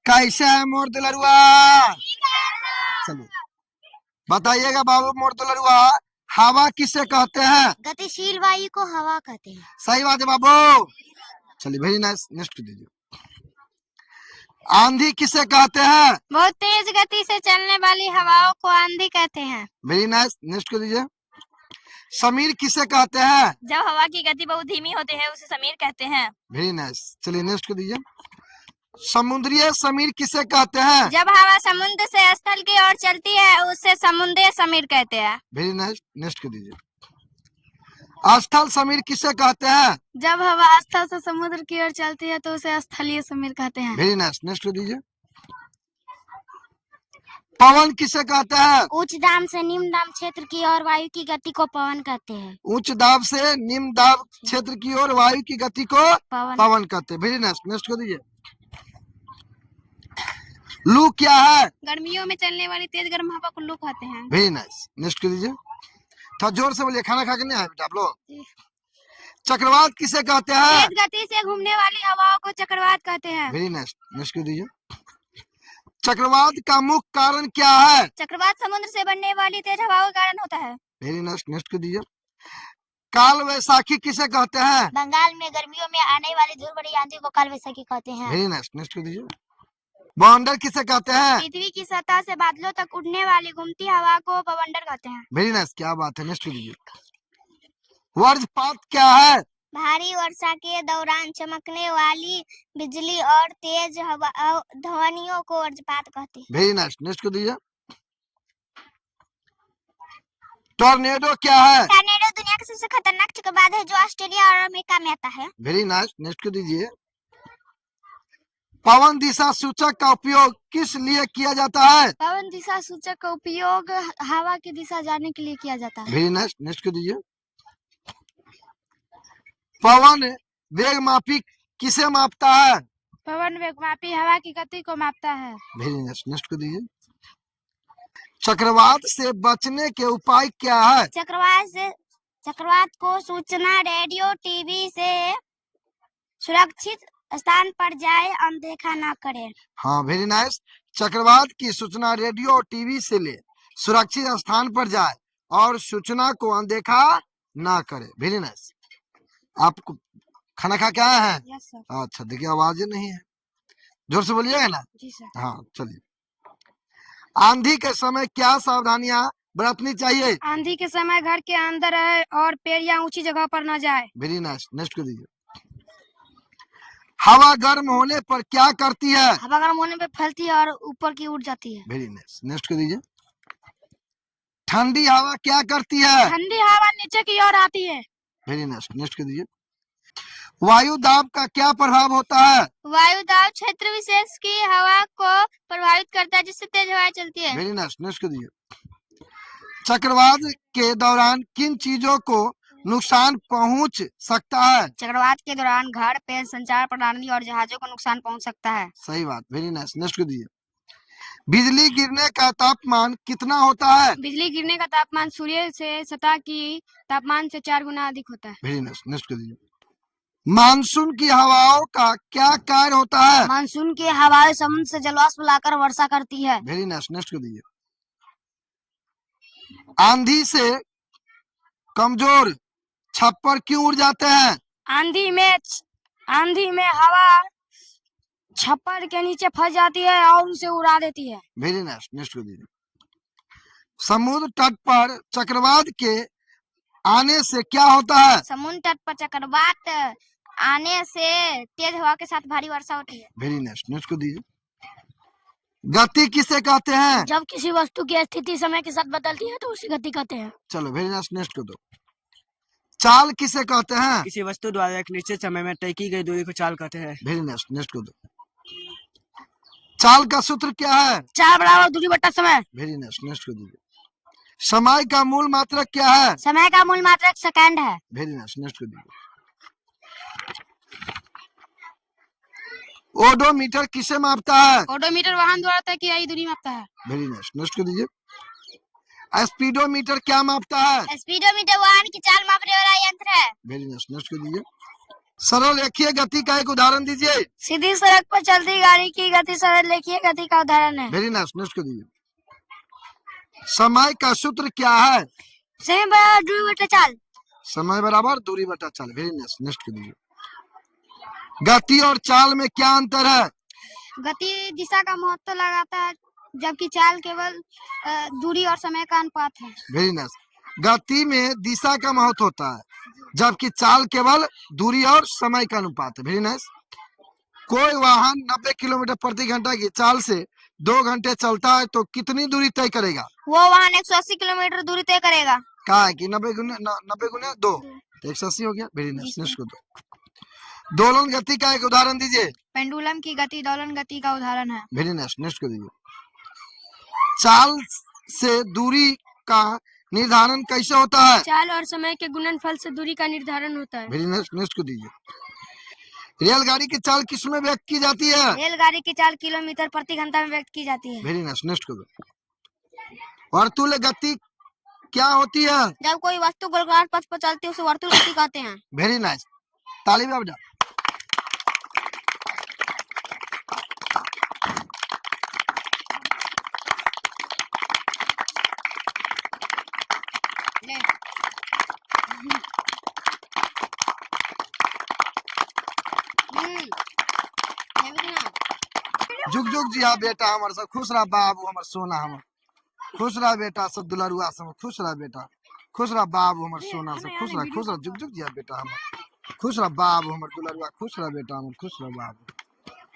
कैसे है मोर दुलरुआ? चलिए बताइएगा बाबू, मोर दुलरुआ हवा किसे कहते हैं? गतिशील वायु को हवा कहते हैं। सही बात है बाबू। चलिए वेरी नाइस, नेक्स्ट दीजिए। आंधी किसे कहते हैं? बहुत तेज गति से चलने वाली हवाओं को आंधी कहते हैं। वेरी नाइस, नेक्स्ट को दीजिए। समीर किसे कहते हैं? जब हवा की गति बहुत धीमी होती है उसे समीर कहते हैं। वेरी नाइस, चलिए नेक्स्ट को दीजिए। समुद्रीय समीर किसे कहते हैं? जब हवा समुद्र से स्थल की ओर चलती है उसे समुद्रीय समीर कहते हैं। वेरी नाइस, नेक्स्ट को दीजिए। स्थल समीर किसे कहते हैं? जब हवा स्थल से समुद्र की ओर चलती है तो उसे स्थलीय समीर कहते हैं। वेरी नाइस, नेक्स्ट को दीजिए। पवन किसे कहते हैं? उच्च दाब से निम्न दाब क्षेत्र की ओर वायु की गति को पवन कहते हैं। उच्च दाब से निम्न दाब क्षेत्र की ओर वायु की गति को पवन कहते हैं। वेरी नाइस, नेक्स्ट को दीजिए। लू क्या है? गर्मियों में चलने वाली तेज गर्म हवा को लू कहते हैं। वेरी नाइस, नेक्स्ट को दीजिए। थोड़ा जोर से बोलिए, खाना खा के नहीं आए बेटा आप लोग। चक्रवात किसे कहते हैं? तेज गति से घूमने वाली हवाओं को चक्रवात कहते हैं। वेरी नाइस, नेक्स्ट को दीजिए। चक्रवात का मुख्य कारण क्या है? चक्रवात समुद्र से बनने वाली तेज हवाओं के कारण होता है। वेरी नाइस, नेक्स्ट को दीजिए। काल वैसाखी किसे कहते हैं? बंगाल में गर्मियों में आने वाली धूल भरी आंधी को काल वैसाखी कहते हैं। वेरी नाइस, नेक्स्ट को दीजिए। बवंडर किसे कहते हैं? पृथ्वी की सतह से बादलों तक उड़ने वाली घूमती हवा को बवंडर कहते हैं। वेरी नाइस, क्या बात है, नेक्स्ट को दीजिए। वज्रपात क्या है? भारी वर्षा के दौरान चमकने वाली बिजली और तेज हवा ध्वनियों को वज्रपात कहते हैं। वेरी नाइस, नेक्स्ट को दीजिए। टॉर्नेडो क्या है? टॉर्नेडो दुनिया का सबसे खतरनाक चक्रवात है जो ऑस्ट्रेलिया और अमेरिका में आता है। वेरी नाइस, नेक्स्ट को दीजिए। पवन दिशा सूचक का उपयोग किस लिए किया जाता है? पवन दिशा सूचक का उपयोग हवा की दिशा जानने के लिए किया जाता है। वेरी नाइस, नेक्स्ट को दीजिए। पवन वेग मापी किसे मापता है? पवन वेग मापी हवा की गति को मापता है। वेरी नाइस, नेक्स्ट को दीजिए। चक्रवात से बचने के उपाय क्या है? चक्रवात को सूचना रेडियो टीवी से सुरक्षित स्थान पर जाए, अनदेखा ना करें। हाँ वेरी नाइस। चक्रवात की सूचना रेडियो और टीवी से ले सुरक्षित स्थान पर जाए और सूचना को अनदेखा ना करे। Very nice. आप खाना खा के आए हैं? Yes sir. अच्छा, देखिए आवाज नहीं है, जोर से बोलिएगा ना। जी सर। हाँ चलिए। आंधी के समय क्या सावधानियां बरतनी चाहिए? आंधी के समय घर के अंदर रहे और पेड़ या ऊंची जगह पर न जाए। वेरी नाइस, नेक्स्ट को दीजिए। हवा गर्म होने पर क्या करती है? हवा गर्म होने पर फैलती है और ऊपर की उड़ जाती है। वेरी नाइस, नेक्स्ट को दीजिए। ठंडी हवा क्या करती है? ठंडी हवा नीचे की ओर आती है। वेरी नाइस, नेक्स्ट को दीजिए। वायु दाब का क्या प्रभाव होता है? वायु दाब क्षेत्र विशेष की हवा को प्रभावित करता है जिससे तेज हवाएं चलती है। वेरी नाइस, नेक्स्ट को दीजिए। चक्रवात के दौरान किन चीजों को नुकसान पहुंच सकता है? चक्रवात के दौरान घर, पेड़, संचार प्रणाली और जहाजों को नुकसान पहुंच सकता है। सही बात, वेरी नाइस, नेक्स्ट को दीजिए। बिजली गिरने का तापमान कितना होता है? बिजली गिरने का तापमान सूर्य से सतह की तापमान से 4 गुना अधिक होता है। वेरी नाइस, नेक्स्ट को दीजिए। मानसून की हवाओं का क्या कार्य होता है? मानसून की हवाएं समुद्र से जलवाष्प लाकर वर्षा करती है। वेरी नाइस, नेक्स्ट को दीजिए। आंधी से कमजोर छप्पर क्यों उड़ जाते हैं? आंधी में हवा छप्पर के नीचे फंस जाती है और उसे उड़ा देती है। वेरी नाइस, नेक्स्ट को दीजिए। समुद्र तट पर चक्रवात के आने से क्या होता है? समुद्र तट पर चक्रवात आने से तेज हवा के साथ भारी वर्षा होती है। वेरी नाइस, नेक्स्ट को दीजिए। गति किसे कहते हैं? जब किसी वस्तु की स्थिति समय के साथ बदलती है तो उसे गति कहते हैं। चलो वेरी नाइस, नेक्स्ट को दो। चाल किसे कहते हैं? किसी वस्तु द्वारा एक निश्चित समय में तय की गई दूरी को चाल कहते हैं। वेरी नाइस, नेक्स्ट को दो। चाल का सूत्र क्या है? चाल बराबर दूरी बटा समय। वेरी नाइस, नेक्स्ट को दीजिए। समय का मूल मात्रक क्या है? समय का मूल मात्रक सेकंड है। वेरी नाइस, नेक्स्ट को दीजिए। ओडोमीटर किसे मापता है? ओडोमीटर वाहन द्वारा तय की गई दूरी मापता है। वेरी नाइस, नेक्स्ट को दीजिए। स्पीडोमीटर क्या मापता है? स्पीडोमीटर वाहन की चाल मापने वाला यंत्र है। वेरी नाइस, नेक्स्ट को दीजिए। सरल रेखीय गति का एक उदाहरण दीजिए। सीधी सड़क पर चलती गाड़ी की गति सरल रेखीय गति का उदाहरण है। वेरी नाइस, नेक्स्ट को दीजिए। समय का सूत्र क्या है? समय बराबर दूरी बटा चाल। समय बराबर दूरी बटा चाल। वेरी नाइस, नेक्स्ट को दीजिए। गति और चाल में क्या अंतर है? गति दिशा का महत्व लगाता है, जबकि चाल केवल दूरी और समय का अनुपात है। Very nice. गति में दिशा का महत्व होता है, जबकि चाल केवल दूरी और समय का अनुपात है। Very nice. कोई वाहन 90 किलोमीटर प्रति घंटा की चाल से 2 घंटे चलता है तो कितनी दूरी तय करेगा? वो वाहन 180 किलोमीटर दूरी तय करेगा। कहा है कि 90 गुने 2 तो 180 हो गया। वेरी नाइस, नेक्स्ट को दो। दोलन गति का एक उदाहरण दीजिए। पेंडुलम की गति दोलन गति का उदाहरण है। वेरी नाइस, नेक्स्ट को दीजिए। चाल से दूरी का निर्धारण कैसे होता है? चाल और समय के गुणनफल से दूरी का निर्धारण होता है। वेरी नाइस, नेक्स्ट को दीजिए। रेलगाड़ी की चाल किसमें व्यक्त की जाती है? रेलगाड़ी की चाल किलोमीटर प्रति घंटा में व्यक्त की जाती है। वेरी नाइस, नेक्स्ट को दो। वर्तुल गति क्या होती है? जब कोई वस्तु गोलाकार पथ पर चलती है उसे वर्तुल गति कहते हैं। वेरी नाइस, ताली बजा। जुग जुग जिया बेटा हमर सब खुश रह बाबू हमर सोना हमर खुश रह बेटा सब दुलरुआ सब खुश रह बेटा खुश रह बाबू हमर सोना सब खुश रह जुग जुग जिया बेटा हमर खुश रह बाबू हमर दुलरुआ खुश रह बेटा हमर खुश रह बाबू।